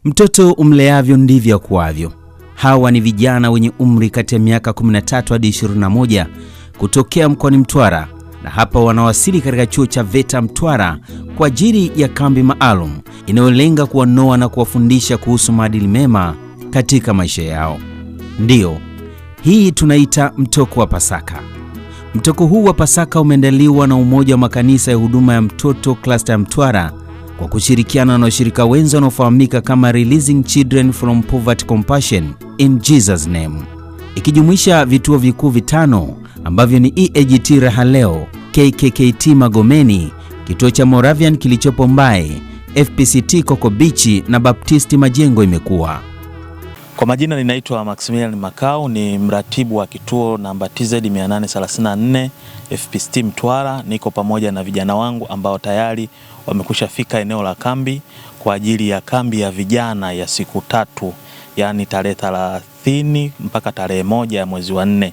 Mtoto umleavyo ndivyo akuavyo. Hawa ni vijana wenye umri kati ya miaka 13 hadi 21 kutokea mkoani Mtwara, na hapa wanawasili katika chuo cha VETA Mtwara kwa ajili ya kambi maalum inayolenga kuwanoa na kuwafundisha kuhusu maadili mema katika maisha yao. Ndiyo, hii tunaita mtoko wa Pasaka. Mtoko huu wa Pasaka umeandaliwa na Umoja wa Makanisa ya Huduma ya Mtoto Cluster ya Mtwara kwa kushirikiana na washirika wenza wanaofahamika kama Releasing Children from Poverty Compassion in Jesus Name, ikijumuisha vituo vikuu vitano ambavyo ni EAGT Rahaleo, KKKT Magomeni, kituo cha Moravian kilichopo Mbae, FPCT Koko Beach na Baptisti Majengo imekuwa. Kwa majina ninaitwa Maximilian Makau, ni mratibu wa kituo namba TZ 834 FPCT Mtwara. Niko pamoja na vijana wangu ambao tayari wamekusha fika eneo la kambi kwa ajili ya kambi ya vijana ya siku 3, yani tarehe 30 mpaka tarehe 1 ya mwezi wa 4.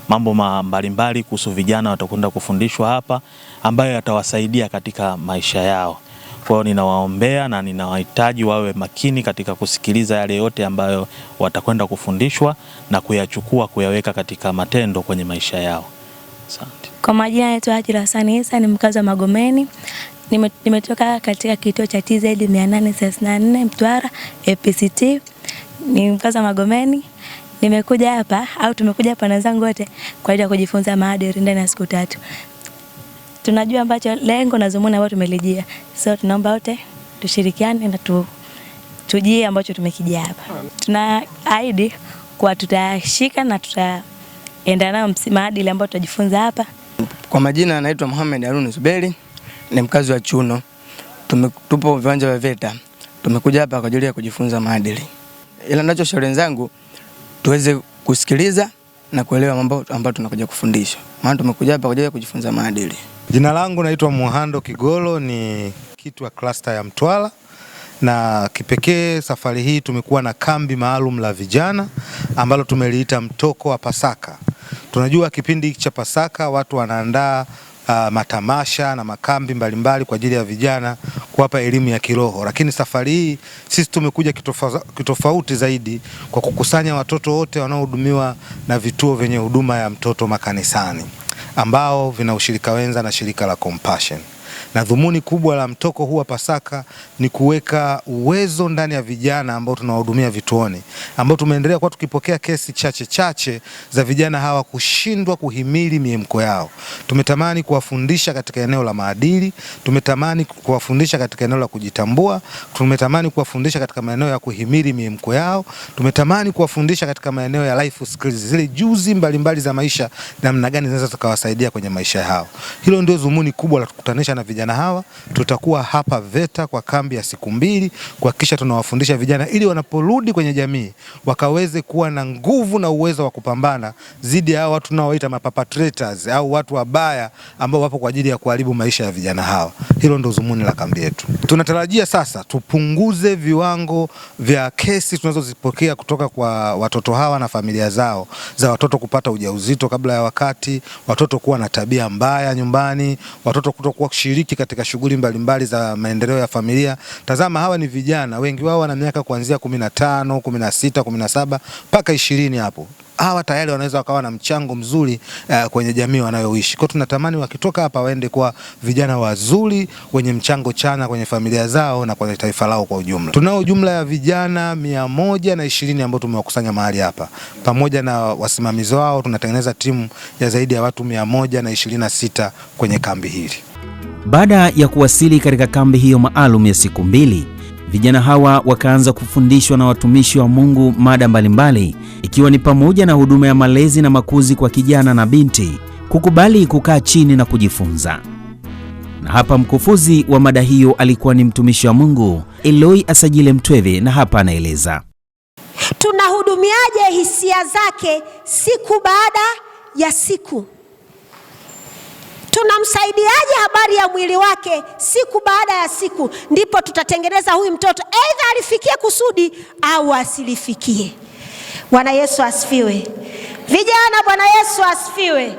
Mambo mbalimbali kuhusu vijana watakwenda kufundishwa hapa ambayo yatawasaidia katika maisha yao. Kwa hiyo ninawaombea na ninawahitaji wawe makini katika kusikiliza yale yote ambayo watakwenda kufundishwa na kuyachukua kuyaweka katika matendo kwenye maisha yao. Asante. Kwa majina yetu Hajira Hassan Isa, ni mkazi wa Magomeni. Nimetoka katika kituo cha TZ 834 Mtwara FPCT. Ni mkazi wa Magomeni. Nimekuja hapa tumekuja hapa na wenzangu wote kwa ajili ya kujifunza maadili ndani ya siku 3. Tunajua ambacho lengo na dhumuni ambalo tumelijia. So tunaomba wote tushirikiane na tujie ambacho tumekijia hapa. Tunaahidi kwa tutashika na tutaenda nao maadili ambayo tutajifunza hapa. Kwa majina anaitwa Muhammad Harun Zuberi, ni mkazi wa Chuno. Tupo viwanja vya VETA. Tumekuja hapa kwa ajili ya kujifunza maadili. Ila nacho shauri wenzangu tuweze kusikiliza na kuelewa mambo ambayo tunakuja kufundishwa. Maana tumekuja hapa kwa ajili ya kujifunza maadili. Jina langu naitwa Muhando Kigolo, ni kitu wa cluster ya Mtwara, na kipekee safari hii tumekuwa na kambi maalum la vijana ambalo tumeliita mtoko wa Pasaka. Tunajua kipindi cha Pasaka watu wanaandaa matamasha na makambi mbalimbali kwa ajili ya vijana kuwapa elimu ya kiroho, lakini safari hii sisi tumekuja kitofauti zaidi kwa kukusanya watoto wote wanaohudumiwa na vituo vyenye huduma ya mtoto makanisani ambao vina ushirika wenza na shirika la Compassion. Na dhumuni kubwa la mtoko huu wa Pasaka ni kuweka uwezo ndani ya vijana ambao tunawahudumia vituoni, ambao tumeendelea kwa tukipokea kesi chache za vijana hawa kushindwa kuhimili miemko yao. Tumetamani kuwafundisha katika eneo la maadili, tumetamani kuwafundisha katika eneo la kujitambua, tumetamani kuwafundisha katika maeneo ya kuhimili miemko yao, tumetamani kuwafundisha katika maeneo ya life skills, zile juzi mbalimbali za maisha, namna gani zinaweza tukawasaidia kwenye maisha yao. Hilo ndio dhumuni kubwa la kukutanisha na vijana hawa. Tutakuwa hapa VETA kwa kambi ya siku 2 kuhakikisha tunawafundisha vijana ili wanaporudi kwenye jamii wakaweze kuwa na nguvu na uwezo wa kupambana dhidi ya watu tunaowaita mapapatrators au watu wabaya ambao wapo kwa ajili ya kuharibu maisha ya vijana hawa. Hilo ndio dhumuni la kambi yetu. Tunatarajia sasa tupunguze viwango vya kesi tunazozipokea kutoka kwa watoto hawa na familia zao, za watoto kupata ujauzito kabla ya wakati, watoto kuwa na tabia mbaya nyumbani, watoto kutokuwa kushiriki katika shughuli mbalimbali za maendeleo ya familia. Tazama, hawa ni vijana, wengi wao wana miaka kuanzia 15, 16, 17 mpaka 20 hapo. Hawa tayari wanaweza wakawa na mchango mzuri kwenye jamii wanayoishi. Kwa tunatamani wakitoka hapa waende kwa vijana wazuri wenye mchango chanya kwenye familia zao na kwenye taifa lao kwa ujumla. Tunao jumla ya vijana 120 ambao tumewakusanya mahali hapa. Pamoja na wasimamizi wao tunatengeneza timu ya zaidi ya watu 126 kwenye kambi hili. Baada ya kuwasili katika kambi hiyo maalum ya siku 2, vijana hawa wakaanza kufundishwa na watumishi wa Mungu mada mbalimbali, ikiwa ni pamoja na huduma ya malezi na makuzi kwa kijana na binti, kukubali kukaa chini na kujifunza. Na hapa mkufuzi wa mada hiyo alikuwa ni mtumishi wa Mungu Eloi Asajile Mtweve, na hapa anaeleza. Tunahudumiaje hisia zake siku baada ya siku? Tunamsaidiaje habari ya mwili wake siku baada ya siku? Ndipo tutatengeneza huyu mtoto aidha alifikie kusudi au asilifikie. Bwana Yesu asifiwe. Vijana, Bwana Yesu asifiwe.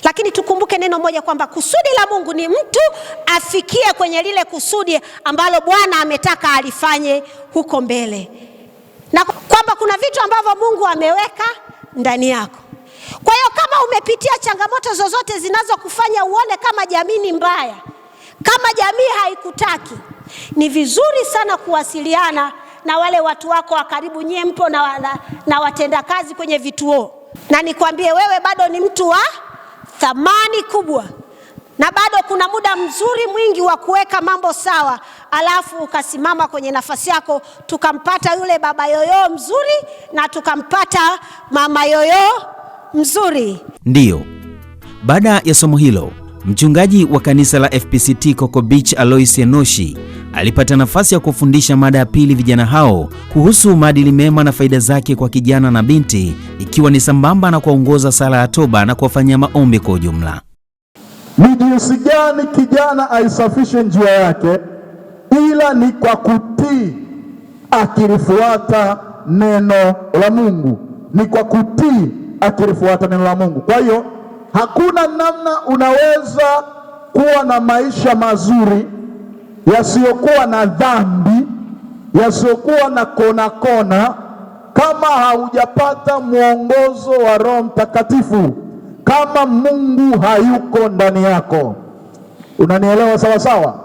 Lakini tukumbuke neno moja kwamba kusudi la Mungu ni mtu afikie kwenye lile kusudi ambalo Bwana ametaka alifanye huko mbele, na kwamba kuna vitu ambavyo Mungu ameweka ndani yako. Kwa hiyo kama umepitia changamoto zozote zinazokufanya uone kama jamii ni mbaya, kama jamii haikutaki, ni vizuri sana kuwasiliana na wale watu wako wa karibu. Nyie mpo na watenda kazi kwenye vituo, na nikwambie wewe bado ni mtu wa thamani kubwa, na bado kuna muda mzuri mwingi wa kuweka mambo sawa, alafu ukasimama kwenye nafasi yako, tukampata yule baba yoyo mzuri na tukampata mama yoyo mzuri. Ndiyo, baada ya somo hilo, mchungaji wa kanisa la FPCT Coco Beach Alois Enoshi alipata nafasi ya kufundisha mada ya pili vijana hao kuhusu maadili mema na faida zake kwa kijana na binti, ikiwa ni sambamba na kuongoza sala ya toba na kuwafanyia maombi kwa ujumla. Ni jinsi gani kijana aisafishe njia yake, ila ni kwa kutii, akilifuata neno la Mungu. Ni kwa kutii, akilifuata neno la Mungu. Kwa hiyo hakuna namna unaweza kuwa na maisha mazuri yasiyokuwa na dhambi, yasiyokuwa na kona kama haujapata mwongozo wa Roho Mtakatifu, kama Mungu hayuko ndani yako. Unanielewa sawa sawa?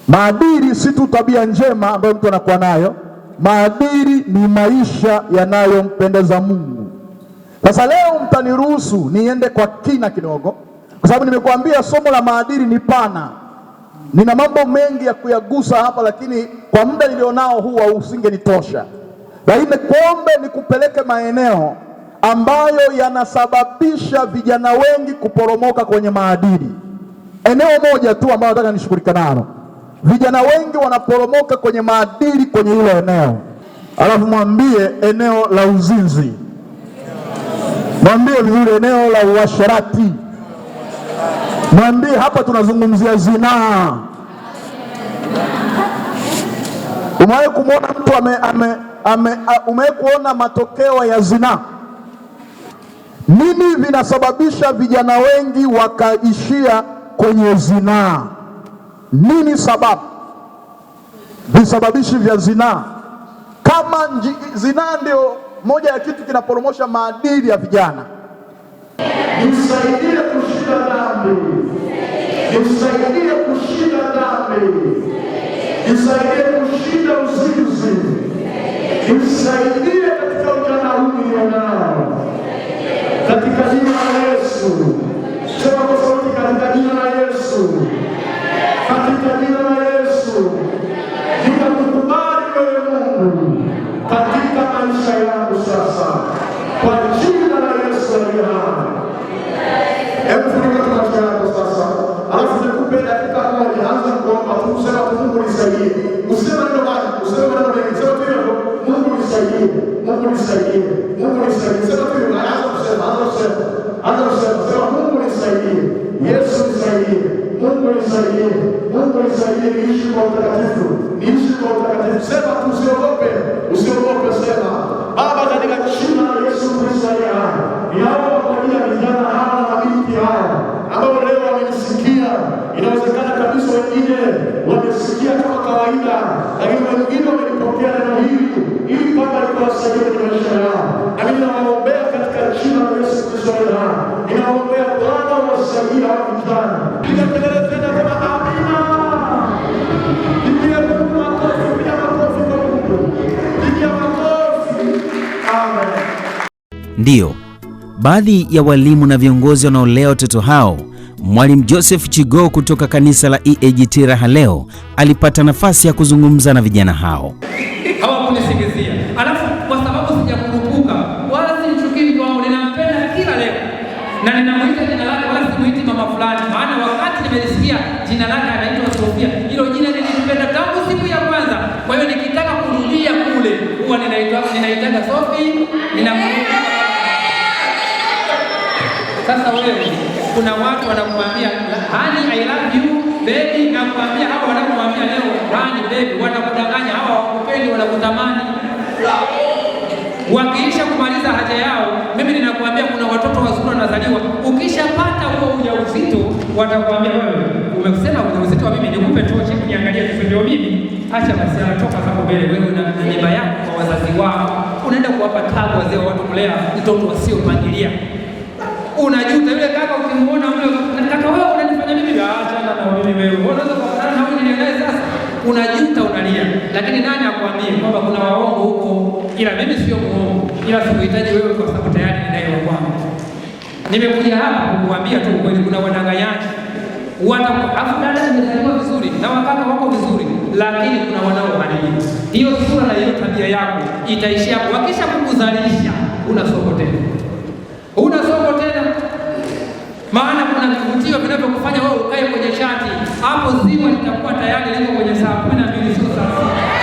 Maadili si tu tabia njema ambayo mtu anakuwa nayo. Maadili ni maisha yanayompendeza Mungu. Sasa leo mtaniruhusu niende kwa kina kidogo, kwa sababu nimekuambia somo la maadili ni pana. Nina mambo mengi ya kuyagusa hapa, lakini kwa muda nilionao huwa usingenitosha. Lakini kuombe nikupeleke maeneo ambayo yanasababisha vijana wengi kuporomoka kwenye maadili. Eneo moja tu ambalo nataka nishughulika nalo. Vijana wengi wanaporomoka kwenye maadili kwenye hilo eneo. Alafu mwambie eneo la uzinzi. Mwambie vizuri eneo la uasherati. Mwambie hapa tunazungumzia zinaa. Umewahi kumwona mtu umewahi kuona matokeo ya zinaa? Nini vinasababisha vijana wengi wakaishia kwenye zinaa? Nini sababu? Visababishi vya zinaa. Kama zinaa ndio moja ya kitu kinaporomosha maadili ya vijana. Nisaidie kushinda dhambi. Nisaidie kushinda dhambi. Nisaidie kushinda uzinzi. Nisaidie katika ujana huu nilionao. Katika jina la Yesu. Sema kwa sauti, katika jina la Yesu. Katika jina la Yesu. Ninakukubali wewe Mungu katika maisha yangu sasa. Kwa jina la Yesu aliye hai. Hebu funga macho yako sasa. Alafu nikupe dakika moja, anza kuomba, kusema Mungu nisaidie. Useme neno gani? Useme neno gani? Sema tu hivyo, Mungu nisaidie. Mungu nisaidie. Mungu nisaidie. Sema tu hivyo, anza kusema, anza kusema. Anza kusema, sema Mungu nisaidie. Yesu nisaidie. Mungu nisaidie. Mungu nisaidie niishi kwa utakatifu. Niishi kwa utakatifu. Sema tu, usiogope. Usiogope, sema. Baba, katika jina la Yesu Kristo aliye hai, ninaomba kwa ajili ya vijana hawa na mabinti hawa ambao leo wamenisikia. Inawezekana kabisa wengine wamesikia kama kawaida, lakini wengine wamelipokea neno hili ili kwamba liwasaidia kwenye maisha yao. Na mimi nawaombea katika jina la Yesu Kristo aliye hai. Ninawaombea Bwana wasaidie hawa vijana. Piga kelele tena kama amina. Piga Mungu makofi, piga makofi kwa Mungu. Piga makofi. Amen. Ndiyo, baadhi ya walimu na viongozi wanaolea watoto hao, Mwalimu Joseph Chigo kutoka kanisa la EAGT Raha leo alipata nafasi ya kuzungumza na vijana hao. Hawakunisingizia. Alafu kwa sababu sijakurupuka wala simchukii kwa wangu, ninampenda kila leo na ninamuita jina lake, wala simuiti mama fulani. Maana wakati nimelisikia jina lake anaitwa Sofia, hilo jina nilipenda tangu siku ya kwanza. Kwa hiyo nikitaka kurudia kule huwa ninaitaga Sophie, ninamuita. Sasa wewe, kuna watu wanakuambia honey I love you baby, na kuambia hawa wanakuambia leo honey baby, wanakudanganya. Hawa wakupendi, wanakutamani. Wakiisha kumaliza haja yao, mimi ninakuambia kuna watoto wazuri wanazaliwa. Ukisha ujauzito watakwambia wewe umesema ujauzito wa mimi nikupe tochi niangalie vizuri, ndio mimi acha basi, anatoka hapo mbele, wewe na mimba yako kwa wazazi wako unaenda kuwapa tabu wazee wa watu kulea mtoto wasiopangilia. Unajuta yule kaka ukimuona mle, kaka wewe unanifanya mimi, acha na mimi wewe unaweza kufanana na wewe nilionaye sasa, unajuta unalia. Lakini nani akwambie kwamba kuna waongo huko, ila mimi sio muongo, ila sikuhitaji wewe kwa sababu tayari ninaye kwangu. Nimekuja hapa kukuambia tu kweli, kuna wadanganyaji afu dada nimezaliwa vizuri na wakaka wako vizuri, lakini kuna wanaoharibu hiyo sura na hiyo tabia yako, itaishia hapo. Wakisha kukuzalisha una soko tena, maana kuna vivutio vinavyokufanya wewe ukae kwenye shati hapo, ziwa litakuwa tayari liko kwenye saa 12 sio saa.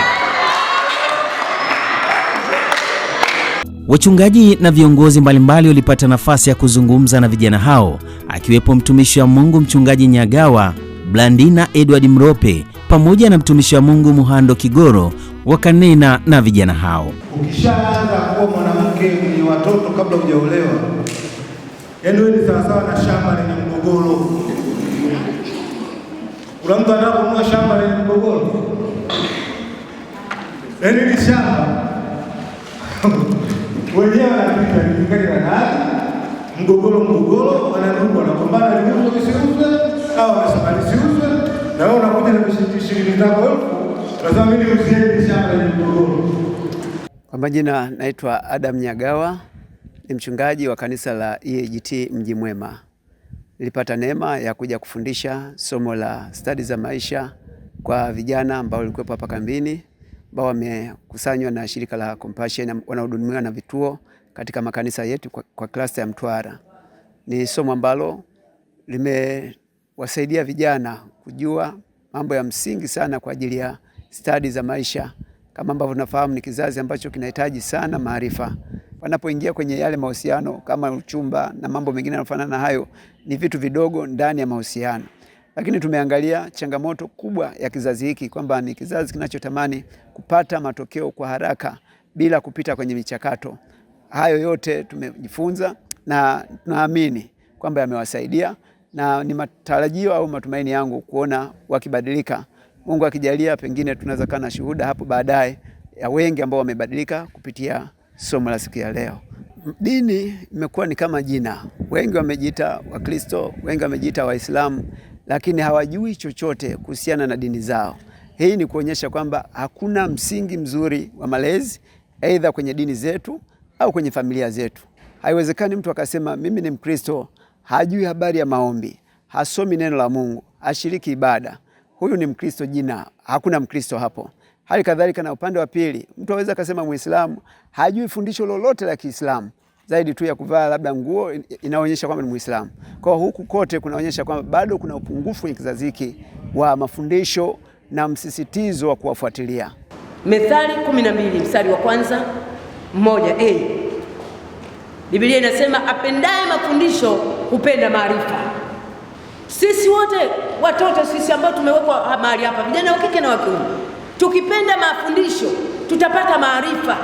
Wachungaji na viongozi mbalimbali walipata nafasi ya kuzungumza na vijana hao, akiwepo mtumishi wa Mungu Mchungaji Nyagawa, Blandina Edward Mrope pamoja na mtumishi wa Mungu Muhando Kigoro, wakanena na vijana hao. Ukishaanza kuwa mwanamke mwenye watoto kabla hujaolewa, yaani wewe ni sawasawa na shamba lenye mgogoro. Kuna mtu anaponunua shamba lenye mgogoro, yaani ni shamba wenyewe wanapita nikali na nani, mgogoro, wanandugu wanagombana, liuzwe lisiuzwe, au wanasema lisiuzwe, na wewe unakuja na shilingi zako 1000, lazima mimi niuzie shamba lenye mgogoro. Kwa majina naitwa Adam Nyagawa, ni mchungaji wa kanisa la EAGT Mji Mwema. Nilipata neema ya kuja kufundisha somo la stadi za maisha kwa vijana ambao walikuwa hapa kambini, ambao wamekusanywa na shirika la Compassion, wanahudumiwa na vituo katika makanisa yetu kwa cluster ya Mtwara. Ni somo ambalo limewasaidia vijana kujua mambo ya msingi sana kwa ajili ya stadi za maisha. Kama ambavyo tunafahamu ni kizazi ambacho kinahitaji sana maarifa. Wanapoingia kwenye yale mahusiano kama uchumba na mambo mengine yanayofanana na hayo, ni vitu vidogo ndani ya mahusiano. Lakini tumeangalia changamoto kubwa ya kizazi hiki kwamba ni kizazi kinachotamani kupata matokeo kwa haraka bila kupita kwenye michakato. Hayo yote tumejifunza na tunaamini kwamba yamewasaidia, na ni matarajio au matumaini yangu kuona wakibadilika. Mungu akijalia, pengine tunaweza kana shuhuda hapo baadaye ya wengi ambao wamebadilika kupitia somo la siku ya leo. Dini imekuwa ni kama jina. Wengi wamejiita Wakristo, wengi wamejiita Waislamu, lakini hawajui chochote kuhusiana na dini zao. Hii ni kuonyesha kwamba hakuna msingi mzuri wa malezi aidha kwenye dini zetu au kwenye familia zetu. Haiwezekani mtu akasema mimi ni Mkristo, hajui habari ya maombi, hasomi neno la Mungu, hashiriki ibada. Huyu ni Mkristo jina, hakuna Mkristo hapo. Hali kadhalika na upande wa pili, mtu aweza kusema Muislamu, hajui fundisho lolote la Kiislamu, zaidi tu ya kuvaa labda nguo inaonyesha kwamba ni Muislamu. Kwa huku kote kunaonyesha kwamba bado kuna upungufu kwenye kizazi hiki wa mafundisho na msisitizo wa kuwafuatilia. Methali 12 mstari wa kwanza 1a. Biblia inasema apendaye mafundisho hupenda maarifa. Sisi wote watoto sisi ambao tumewekwa mahali hapa, vijana wa kike na wa kiume, tukipenda mafundisho tutapata maarifa.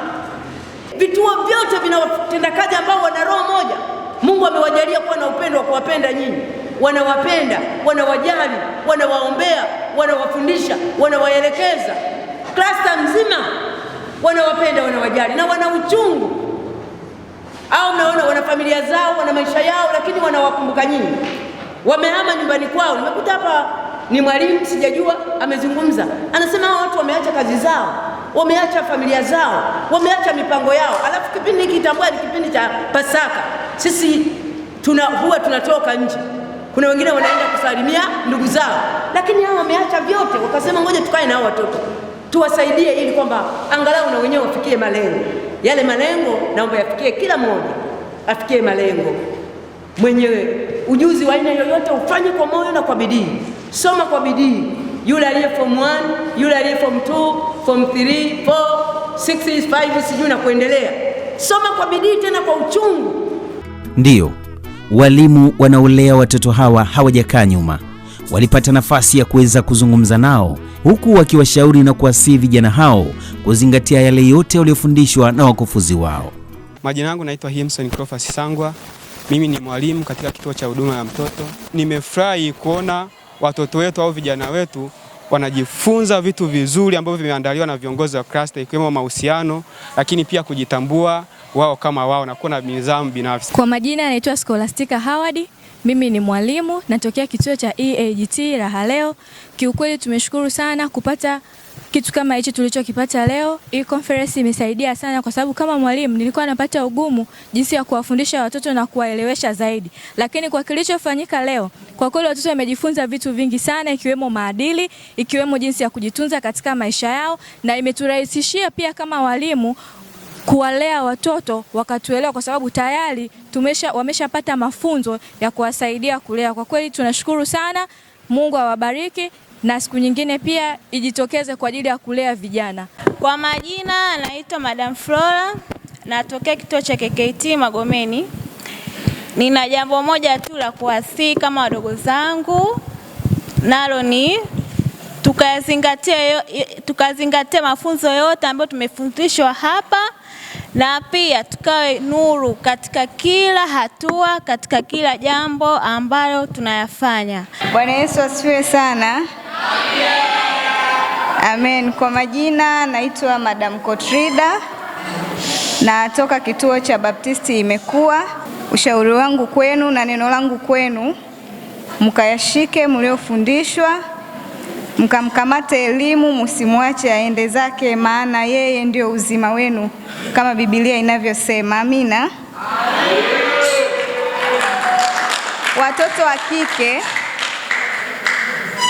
Vituo vyote vina watendakazi ambao wana roho moja. Mungu amewajalia kuwa na upendo wa kuwapenda nyinyi. Wanawapenda, wanawajali, wanawaombea, wanawafundisha, wanawaelekeza. Cluster mzima wanawapenda, wanawajali na wana uchungu. Au mnaona wana familia zao, wana maisha yao, lakini wanawakumbuka nyinyi. Wamehama nyumbani kwao. Nimekuta hapa ni mwalimu, sijajua amezungumza. Anasema hao watu wameacha kazi zao, wameacha familia zao, wameacha mipango yao. Alafu kipindi hiki kitambua ni kipindi cha Pasaka. Sisi huwa tunatoka nje. Kuna wengine wanaenda kusalimia ndugu zao, lakini hao wameacha vyote, wakasema ngoja tukae na hao watoto. Tuwasaidie ili kwamba angalau na wenyewe wafikie malengo. Yale malengo naomba yafikie kila mmoja. Afikie malengo. Mwenyewe ujuzi wa aina yoyote ufanye kwa moyo na kwa bidii. Soma kwa bidii. Yule aliye form 1, yule aliye form 2, form 3, 4, 6, 5 sijui na kuendelea. Soma kwa bidii tena kwa uchungu. Ndiyo, walimu wanaolea watoto hawa hawajakaa nyuma. Walipata nafasi ya kuweza kuzungumza nao, huku wakiwashauri na kuwasihi vijana hao kuzingatia yale yote waliofundishwa na wakufunzi wao. Majina yangu naitwa Himson Crawford Sangwa, Mimi ni mwalimu katika kituo cha huduma ya mtoto. Nimefurahi kuona watoto wetu au vijana wetu wanajifunza vitu vizuri ambavyo vimeandaliwa na viongozi wa cluster, ikiwemo mahusiano, lakini pia kujitambua wao kama wao na kuwa na nidhamu binafsi. Kwa majina naitwa Scholastica Howard. Mimi ni mwalimu, natokea kituo cha EAGT Raha Leo. Kiukweli tumeshukuru sana kupata kitu kama hichi tulichokipata leo. Hii conference imesaidia sana kwa sababu kama mwalimu nilikuwa napata ugumu jinsi ya kuwafundisha watoto na kuwaelewesha zaidi. Lakini kwa kilichofanyika leo, kwa kweli watoto wamejifunza vitu vingi sana, ikiwemo maadili, ikiwemo jinsi ya kujitunza katika maisha yao, na imeturahisishia pia kama walimu kuwalea watoto wakatuelewa, kwa sababu tayari wameshapata mafunzo ya kuwasaidia kulea. Kwa kweli tunashukuru sana. Mungu awabariki na siku nyingine pia ijitokeze kwa ajili ya kulea vijana. Kwa majina naitwa Madam Flora, natokea kituo cha KKT Magomeni. Nina jambo moja tu la kuwasihi kama wadogo zangu, nalo ni tukazingatia mafunzo yote ambayo tumefundishwa hapa, na pia tukawe nuru katika kila hatua, katika kila jambo ambalo tunayafanya. Bwana Yesu asifiwe sana. Amen. Kwa majina naitwa Madam Kotrida, natoka kituo cha Baptisti Imekuwa. Ushauri wangu kwenu na neno langu kwenu, mkayashike mliofundishwa, mkamkamate elimu, msimwache aende zake, maana yeye ndio uzima wenu kama Biblia inavyosema. Amina. Watoto wa kike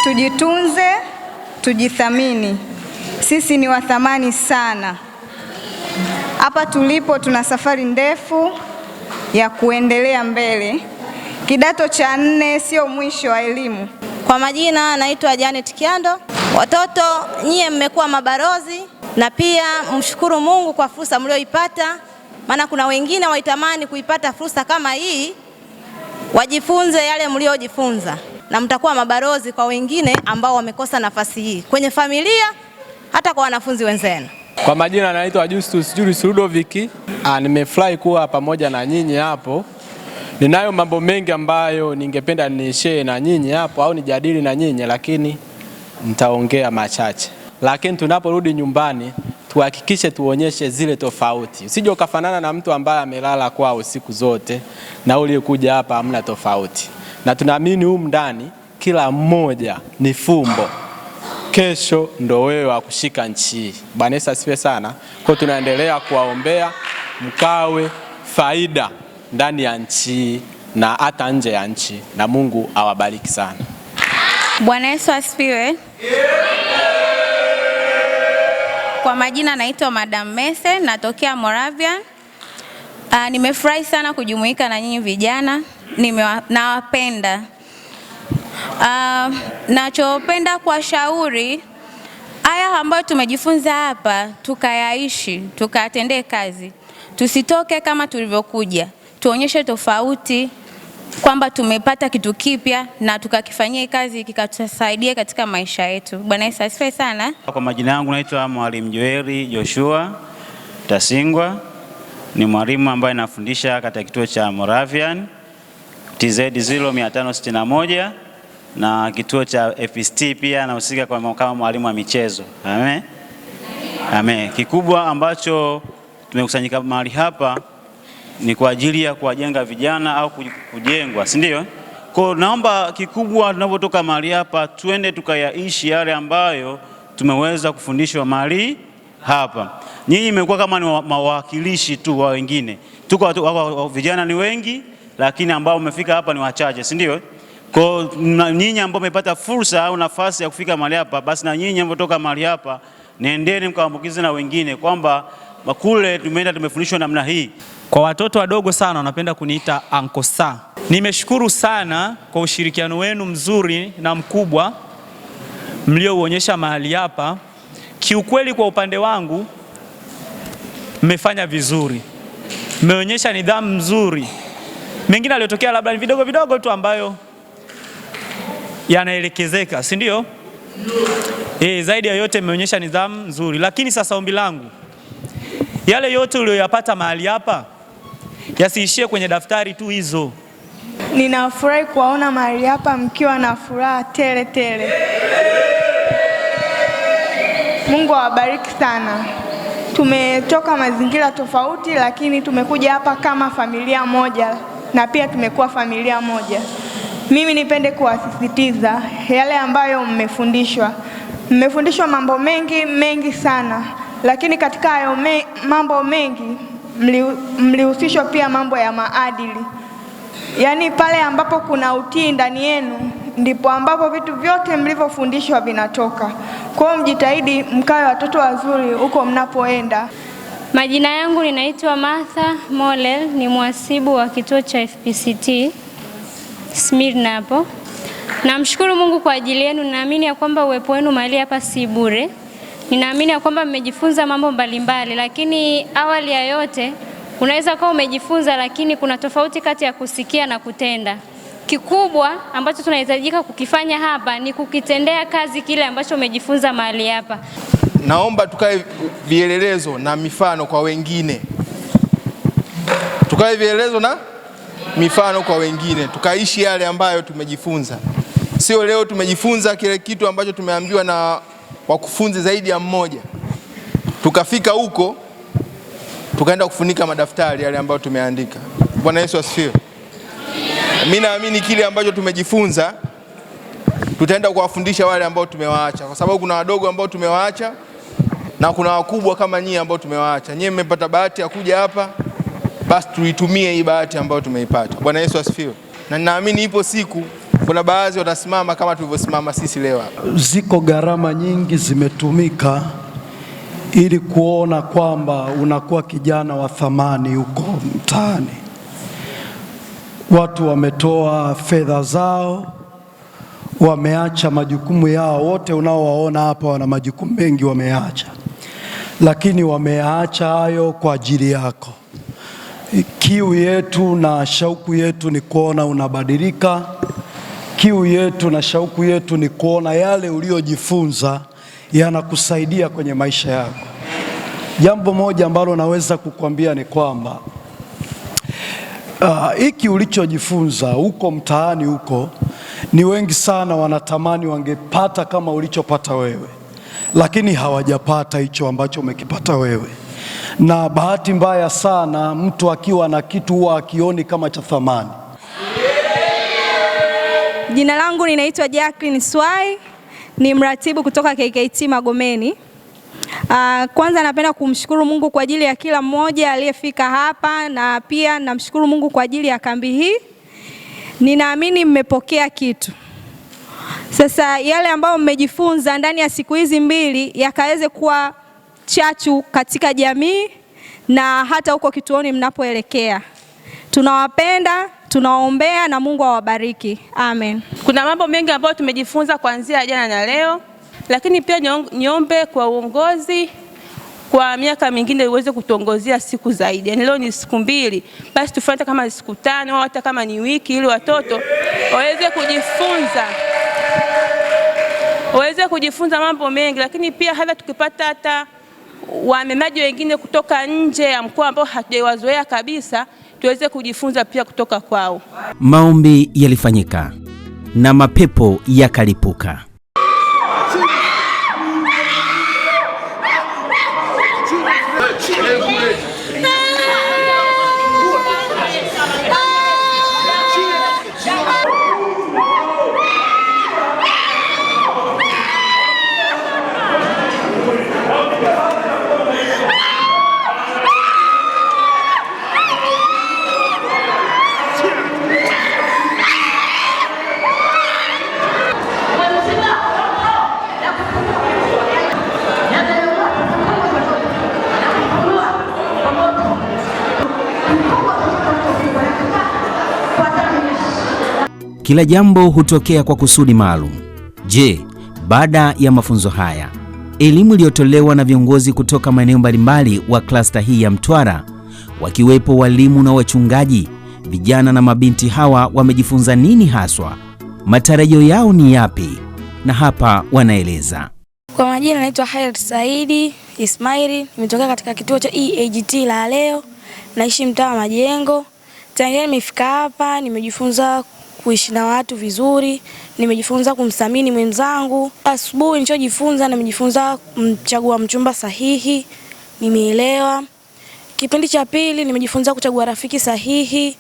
tujitunze, tujithamini. Sisi ni wa thamani sana. Hapa tulipo tuna safari ndefu ya kuendelea mbele. Kidato cha 4 sio mwisho wa elimu. Kwa majina naitwa Janet Kiando. Watoto nyie mmekuwa mabarozi, na pia mshukuru Mungu kwa fursa mlioipata, maana kuna wengine waitamani kuipata fursa kama hii, wajifunze yale mliojifunza na mtakuwa mabarozi kwa wengine ambao wamekosa nafasi hii kwenye familia, hata kwa wanafunzi wenzenu. Kwa majina naitwa Justus Julius Ludovic. Nimefurahi kuwa pamoja na nyinyi hapo. Ninayo mambo mengi ambayo ningependa nishare na nyinyi hapo au nijadili na nyinyi, lakini nitaongea machache. Lakini tunaporudi nyumbani tuhakikishe tuonyeshe zile tofauti. Usije ukafanana na mtu ambaye amelala kwao siku zote na uliyekuja hapa hamna tofauti. Na tunaamini humu ndani kila mmoja ni fumbo. Kesho ndo wewe wa kushika nchi. Bwana Yesu asifiwe sana. Kwa tunaendelea kuwaombea mkawe faida ndani ya nchi na hata nje ya nchi, na Mungu awabariki sana. Bwana Yesu asifiwe. Kwa majina naitwa Madam Mese, natokea Moravian. Nimefurahi sana kujumuika na nyinyi vijana. Nawapenda. Nachopenda kuwashauri, haya ambayo tumejifunza hapa tukayaishi, tukatendee kazi. Tusitoke kama tulivyokuja. Tuonyeshe tofauti, kwamba tumepata kitu kipya na tukakifanyia kazi kikatusaidia katika maisha yetu. Bwana Yesu asifiwe sana. Kwa majina yangu naitwa Mwalimu Joeli Joshua Tasingwa. Ni mwalimu ambaye nafundisha katika kituo cha Moravian TZ 0561 na kituo cha FPST pia nahusika kama mwalimu wa michezo. Amen. Amen. Kikubwa ambacho tumekusanyika mahali hapa ni kwa ajili ya kuwajenga vijana au kujengwa, si ndio? Kwa naomba kikubwa tunapotoka mahali hapa tuende tukayaishi yale ambayo tumeweza kufundishwa mahali hapa. Nyinyi mmekuwa kama ni mawakilishi tu wa wengine. Tuko vijana ni wengi, lakini ambao umefika hapa ni wachache, si ndio? Kwa nyinyi ambao mmepata fursa au nafasi ya kufika mahali hapa, basi na nyinyi mnapotoka mahali hapa nendeni mkaambukize na wengine kwamba kule tumeenda tumefundishwa namna hii. Kwa watoto wadogo sana wanapenda kuniita Uncle Sa. Nimeshukuru sana kwa ushirikiano wenu mzuri na mkubwa mliouonyesha mahali hapa. Kiukweli kwa upande wangu mmefanya vizuri. Mmeonyesha nidhamu nzuri. Mengine yaliyotokea labda ni vidogo vidogo tu ambayo yanaelekezeka, si ndio? Zaidi ya yote mmeonyesha nidhamu nzuri. Lakini sasa ombi langu, yale yote uliyoyapata mahali hapa yasiishie kwenye daftari tu hizo. Ninafurahi kuwaona mahali hapa mkiwa na furaha tele tele. Mungu awabariki sana. Tumetoka mazingira tofauti, lakini tumekuja hapa kama familia moja na pia tumekuwa familia moja. Mimi nipende kuwasisitiza yale ambayo mmefundishwa. Mmefundishwa mambo mengi sana, lakini katika hayo mambo mengi mlihusishwa pia mambo ya maadili. Yaani pale ambapo kuna utii ndani yenu ndipo ambapo vitu vyote mlivyofundishwa vinatoka. Kwa hiyo mjitahidi mkawe watoto wazuri huko mnapoenda. Majina yangu ninaitwa Martha Molel, ni mhasibu wa kituo cha FPCT Smyrna hapo. Namshukuru Mungu kwa ajili yenu. Ninaamini ya kwamba uwepo wenu mahali hapa si bure. Ninaamini ya kwamba mmejifunza mambo mbalimbali, lakini awali ya yote unaweza kuwa umejifunza, lakini kuna tofauti kati ya kusikia na kutenda. Kikubwa ambacho tunahitajika kukifanya hapa ni kukitendea kazi kile ambacho umejifunza mahali hapa. Naomba tukae vielelezo na mifano kwa wengine. Tukae vielelezo na mifano kwa wengine. Tukaishi yale ambayo tumejifunza. Sio leo tumejifunza kile kitu ambacho tumeambiwa na wakufunzi zaidi ya mmoja. Tukafika huko tukaenda kufunika madaftari yale ambayo tumeandika. Bwana Yesu asifiwe. Mimi naamini kile ambacho tumejifunza tutaenda kuwafundisha wale ambao tumewaacha, kwa sababu kuna wadogo ambao tumewaacha na kuna wakubwa kama nyinyi ambao tumewaacha. Nyinyi mmepata bahati ya kuja hapa, basi tuitumie hii bahati ambayo tumeipata. Bwana Yesu asifiwe. Na ninaamini ipo siku kuna baadhi watasimama kama tulivyosimama sisi leo hapa. Ziko gharama nyingi zimetumika ili kuona kwamba unakuwa kijana wa thamani huko mtaani. Watu wametoa fedha zao, wameacha majukumu yao. Wote unaowaona hapa wana majukumu mengi wameacha, lakini wameacha hayo kwa ajili yako. Kiu yetu na shauku yetu ni kuona unabadilika. Kiu yetu na shauku yetu ni kuona yale uliojifunza yanakusaidia kwenye maisha yako. Jambo moja ambalo naweza kukwambia ni kwamba hiki ulichojifunza huko mtaani huko, ni wengi sana wanatamani wangepata kama ulichopata wewe, lakini hawajapata hicho ambacho umekipata wewe. Na bahati mbaya sana, mtu akiwa na kitu huwa akioni kama cha thamani. Jina langu ninaitwa Jacqueline Swai, ni mratibu kutoka KKT Magomeni. Kwanza napenda kumshukuru Mungu kwa ajili ya kila mmoja aliyefika hapa, na pia namshukuru Mungu kwa ajili ya kambi hii. Ninaamini mmepokea kitu. Sasa yale ambayo mmejifunza ndani ya siku hizi mbili yakaweze kuwa chachu katika jamii na hata huko kituoni mnapoelekea. Tunawapenda, tunawaombea na Mungu awabariki. Amen. Kuna mambo mengi ambayo tumejifunza kuanzia jana na leo, lakini pia niombe kwa uongozi kwa miaka mingine uweze kutuongozea siku zaidi. Yaani leo ni siku 2, basi tufanye kama siku 5 au hata kama ni wiki, ili watoto waweze kujifunza mambo mengi. Lakini pia hata tukipata hata wamemaji wengine kutoka nje ya mkoa ambao hatujawazoea kabisa, tuweze kujifunza pia kutoka kwao. Maombi yalifanyika na mapepo yakalipuka. Kila jambo hutokea kwa kusudi maalum. Je, baada ya mafunzo haya, elimu iliyotolewa na viongozi kutoka maeneo mbalimbali wa klasta hii ya Mtwara, wakiwepo walimu na wachungaji, vijana na mabinti hawa wamejifunza nini haswa? Matarajio yao ni yapi? Na hapa wanaeleza. Kwa majina naitwa Hail Saidi Ismaili, nimetoka katika kituo cha EAGT la leo. naishi mtaa wa Majengo. Tangia nimefika hapa nimejifunza kuishi na watu vizuri, nimejifunza kumthamini mwenzangu. Asubuhi nilichojifunza, nimejifunza kuchagua mchumba sahihi, nimeelewa. Kipindi cha pili nimejifunza kuchagua rafiki sahihi,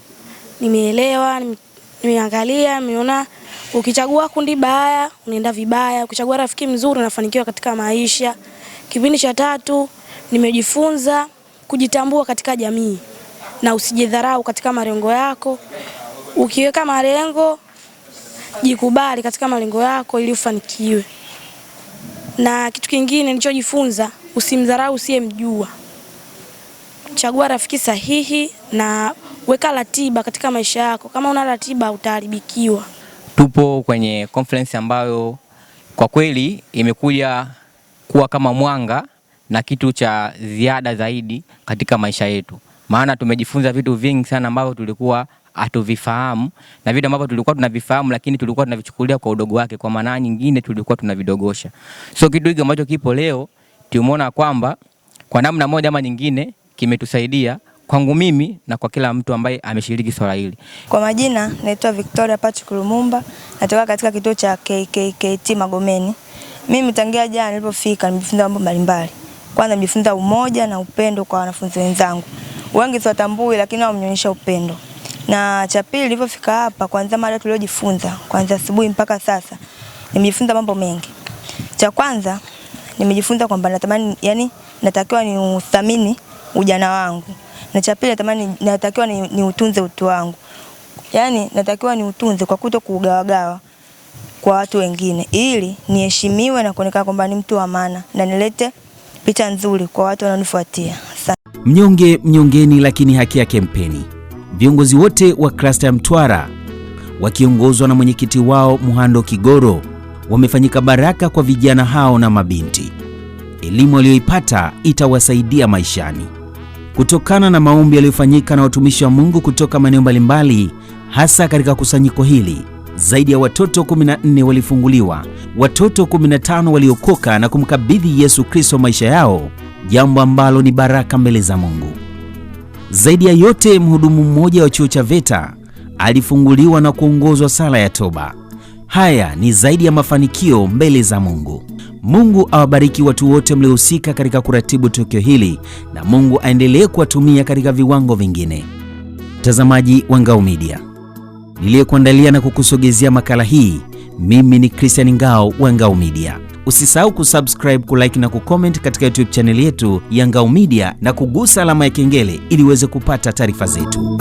nimeelewa, nimeangalia, nimeona ukichagua kundi baya unaenda vibaya, ukichagua rafiki mzuri unafanikiwa katika maisha. Kipindi cha tatu nimejifunza kujitambua katika jamii na usijidharau katika malengo yako. Ukiweka malengo, jikubali katika malengo yako ili ufanikiwe. Na kitu kingine nilichojifunza, usimdharau usiyemjua. Chagua rafiki sahihi na weka ratiba katika maisha yako. Kama una ratiba utaharibikiwa. Tupo kwenye conference ambayo kwa kweli imekuja kuwa kama mwanga na kitu cha ziada zaidi katika maisha yetu. Maana tumejifunza vitu vingi sana ambavyo tulikuwa hatuvifahamu, na vitu ambavyo tulikuwa tunavifahamu lakini tulikuwa tunavichukulia kwa udogo wake, kwa maana nyingine tulikuwa tunavidogosha. So kitu hiki ambacho kipo leo tumeona kwamba kwa namna moja ama nyingine kimetusaidia, kwangu mimi na kwa kila mtu ambaye ameshiriki swala hili. Kwa majina naitwa Victoria Patrick Lumumba, natoka katika kituo cha KKKT Magomeni. Mimi tangia jana nilipofika nimejifunza mambo mbalimbali. Kwanza nimejifunza umoja na upendo kwa wanafunzi wenzangu. Wengi siwatambui lakini wao wamenyonyesha upendo. Na cha pili nilipofika hapa, kwanza mada tuliojifunza kwanza asubuhi mpaka sasa, nimejifunza mambo mengi. Cha kwanza nimejifunza kwamba natakiwa ni uthamini ujana wangu. Na cha pili natakiwa ni utunze utu wangu. Yaani natakiwa ni utunze kwa kutokuugawagawa kwa watu wengine, ili niheshimiwe na kuonekana kwamba ni mtu wa maana na nilete picha nzuri kwa watu wanaonifuatia. Mnyonge mnyongeni, lakini haki yake mpeni. Viongozi wote wa klasta ya Mtwara wakiongozwa na mwenyekiti wao Muhando Kigoro wamefanyika baraka kwa vijana hao na mabinti. Elimu walioipata itawasaidia maishani. Kutokana na maombi yaliyofanyika na watumishi wa Mungu kutoka maeneo mbalimbali, hasa katika kusanyiko hili, zaidi ya watoto 14 walifunguliwa, watoto 15 waliokoka na kumkabidhi Yesu Kristo maisha yao, jambo ambalo ni baraka mbele za Mungu. Zaidi ya yote, mhudumu mmoja wa chuo cha VETA alifunguliwa na kuongozwa sala ya toba. Haya ni zaidi ya mafanikio mbele za Mungu. Mungu awabariki watu wote mliohusika katika kuratibu tukio hili, na Mungu aendelee kuwatumia katika viwango vingine. Mtazamaji wa Ngao Media, niliyekuandalia na kukusogezea makala hii, mimi ni Christian Ngao wa Ngao Media. Usisahau kusubscribe, kulike na kucomment katika YouTube channel yetu ya Ngao Media na kugusa alama ya kengele ili uweze kupata taarifa zetu.